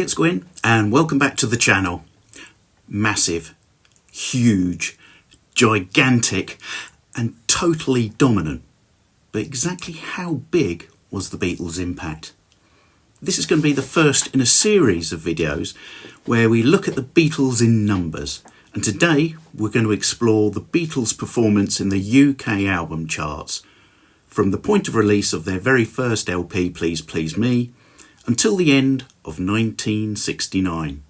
it's Gwyn and welcome back to the channel. Massive, huge, gigantic and totally dominant. But exactly how big was the Beatles' impact? This is going to be the first in a series of videos where we look at the Beatles in numbers. And today we're going to explore the Beatles' performance in the UK album charts from the point of release of their very first LP, Please Please Me, until the end of 1969.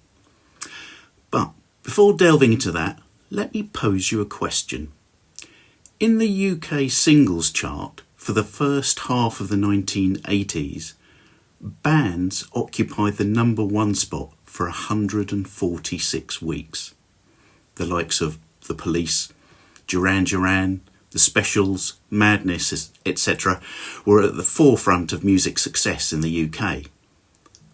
But before delving into that, let me pose you a question. In the UK singles chart for the first half of the 1980s, bands occupied the number one spot for 146 weeks. The likes of The Police, Duran Duran, The Specials, Madness, etc. were at the forefront of music success in the UK.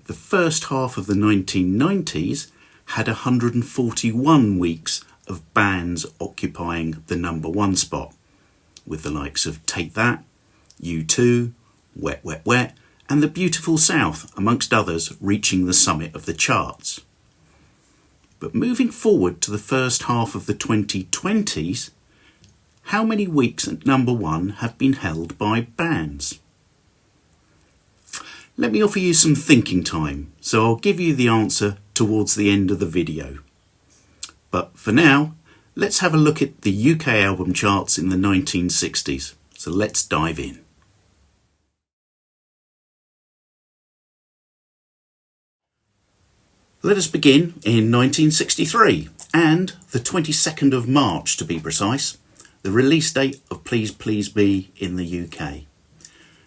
The first half of the 1990s had 141 weeks of bands occupying the number one spot, with the likes of Take That, U2, Wet Wet Wet, and The Beautiful South, amongst others, reaching the summit of the charts. But moving forward to the first half of the 2020s, how many weeks at number one have been held by bands? Let me offer you some thinking time, so I'll give you the answer towards the end of the video. But for now, let's have a look at the UK album charts in the 1960s. So let's dive in. Let us begin in 1963, and the 22nd of March to be precise, the release date of Please Please Me in the UK.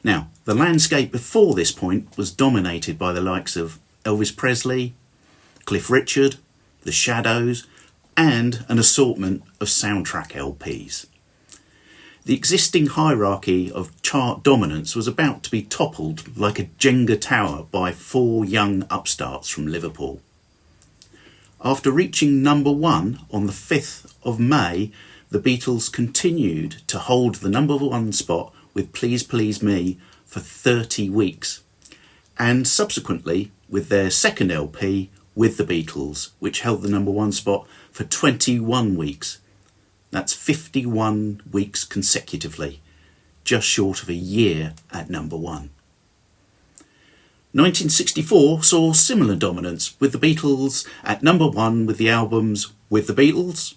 Now, the landscape before this point was dominated by the likes of Elvis Presley, Cliff Richard, The Shadows, and an assortment of soundtrack LPs. The existing hierarchy of chart dominance was about to be toppled like a Jenga tower by four young upstarts from Liverpool. After reaching number one on the 5th of May, the Beatles continued to hold the number one spot with Please Please Me for 30 weeks, and subsequently with their second LP, With the Beatles, which held the number one spot for 21 weeks. That's 51 weeks consecutively, just short of a year at number one. 1964 saw similar dominance, with the Beatles at number one with the albums With the Beatles,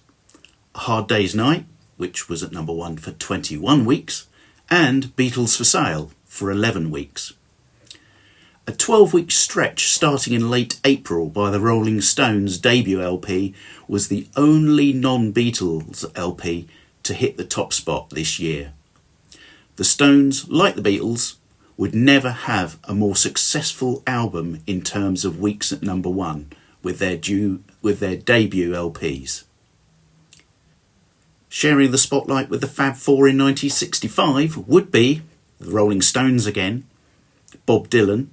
A Hard Day's Night, which was at number one for 21 weeks, and Beatles for Sale for 11 weeks. A 12-week stretch starting in late April by the Rolling Stones' debut LP was the only non-Beatles LP to hit the top spot this year. The Stones, like the Beatles, would never have a more successful album in terms of weeks at number one with their debut LPs. Sharing the spotlight with the Fab Four in 1965 would be the Rolling Stones again, Bob Dylan,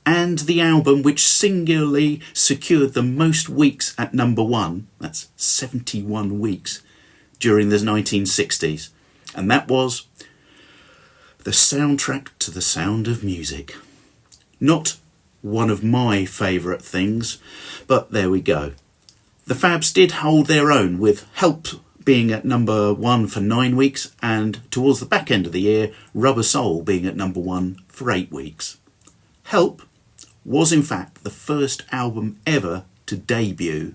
and the album which singularly secured the most weeks at number one, that's 71 weeks, during the 1960s, and that was the soundtrack to The Sound of Music. Not one of my favourite things, but there we go. The Fabs did hold their own, with Help being at number one for 9 weeks, and towards the back end of the year, Rubber Soul being at number one for 8 weeks. Help was in fact the first album ever to debut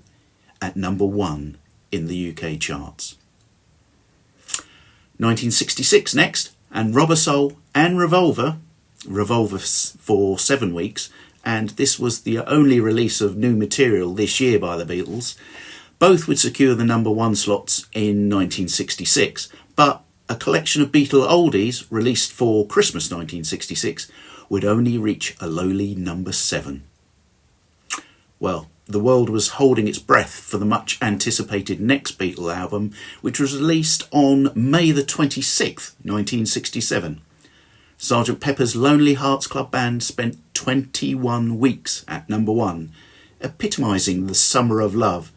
at number one in the UK charts. 1966 next, and Rubber Soul and Revolver for 7 weeks, and this was the only release of new material this year by the Beatles. Both would secure the number one slots in 1966, but a collection of Beatle oldies released for Christmas 1966 would only reach a lowly number 7. Well, the world was holding its breath for the much anticipated next Beatle album, which was released on May the 26th, 1967. Sgt. Pepper's Lonely Hearts Club Band spent 21 weeks at number one, epitomising the summer of love,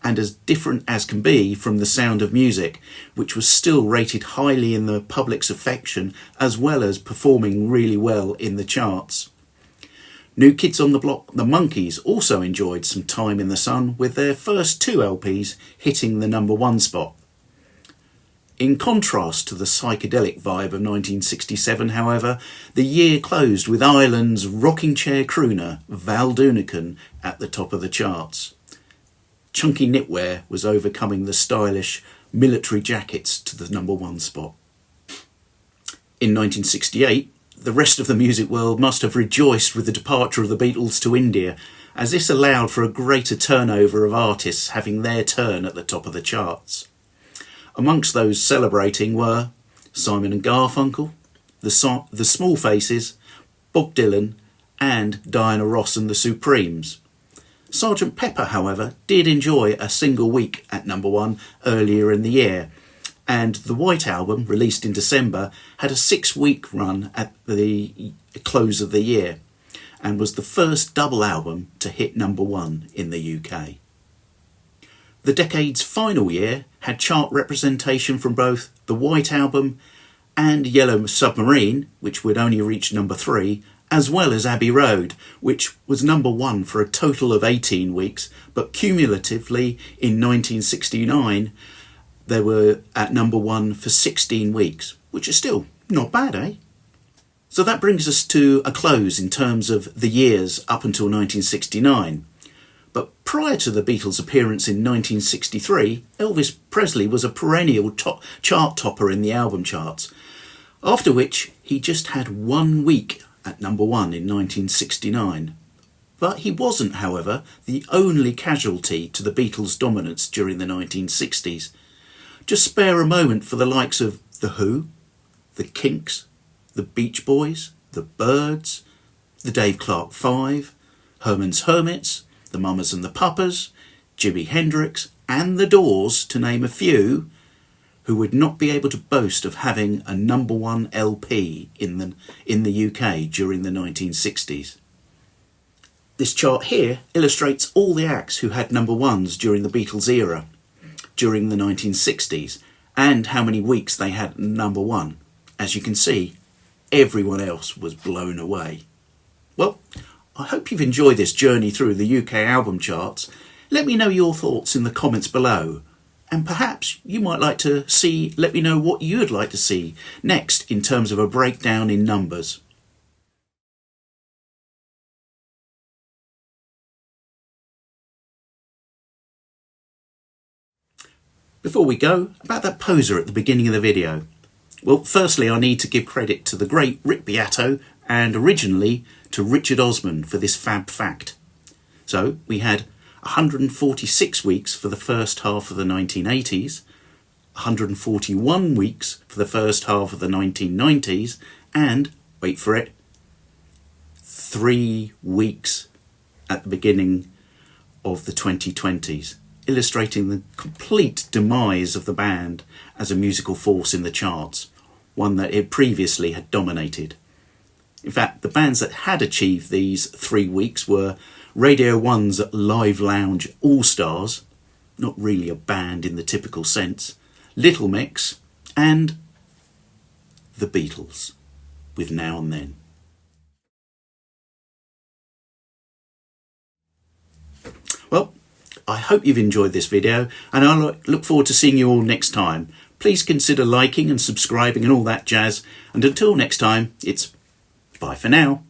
and as different as can be from The Sound of Music, which was still rated highly in the public's affection as well as performing really well in the charts. New Kids on the Block, the Monkees, also enjoyed some time in the sun with their first 2 LPs hitting the #1 spot. In contrast to the psychedelic vibe of 1967, however, the year closed with Ireland's rocking chair crooner Val Doonican at the top of the charts. Chunky knitwear was overcoming the stylish military jackets to the #1 spot. In 1968, the rest of the music world must have rejoiced with the departure of the Beatles to India, as this allowed for a greater turnover of artists having their turn at the top of the charts. Amongst those celebrating were Simon and Garfunkel, the Small Faces, Bob Dylan and Diana Ross and the Supremes. Sgt. Pepper, however, did enjoy a single week at #1 earlier in the year, and the White Album, released in December, had a 6-week run at the close of the year and was the first double album to hit #1 in the UK. The decade's final year had chart representation from both the White Album and Yellow Submarine, which would only reach #3, as well as Abbey Road, which was #1 for a total of 18 weeks, but cumulatively in 1969 they were at #1 for 16 weeks, which is still not bad, eh? So that brings us to a close in terms of the years up until 1969. But prior to the Beatles' appearance in 1963, Elvis Presley was a perennial chart topper in the album charts, after which he just had 1 week at #1 in 1969. But he wasn't, however, the only casualty to the Beatles' dominance during the 1960s. Just spare a moment for the likes of The Who, The Kinks, The Beach Boys, The Byrds, the Dave Clark Five, Herman's Hermits, the Mamas and the Papas, Jimi Hendrix and The Doors, to name a few, who would not be able to boast of having a #1 LP in the UK during the 1960s. This chart here illustrates all the acts who had #1s during the Beatles era, during the 1960s, and how many weeks they had #1. As you can see, everyone else was blown away. Well, I hope you've enjoyed this journey through the UK album charts. Let me know your thoughts in the comments below, and perhaps you might like to let me know what you'd like to see next in terms of a breakdown in numbers. Before we go, about that poser at the beginning of the video. Well, firstly, I need to give credit to the great Rick Beato and originally to Richard Osman for this fab fact. So we had 146 weeks for the first half of the 1980s, 141 weeks for the first half of the 1990s, and, wait for it, 3 weeks at the beginning of the 2020s. Illustrating the complete demise of the band as a musical force in the charts, one that it previously had dominated. In fact, the bands that had achieved these 3 weeks were Radio 1's Live Lounge All-Stars, not really a band in the typical sense, Little Mix, and the Beatles, with Now and Then. Well, I hope you've enjoyed this video, and I look forward to seeing you all next time. Please consider liking and subscribing and all that jazz, and until next time, it's bye for now.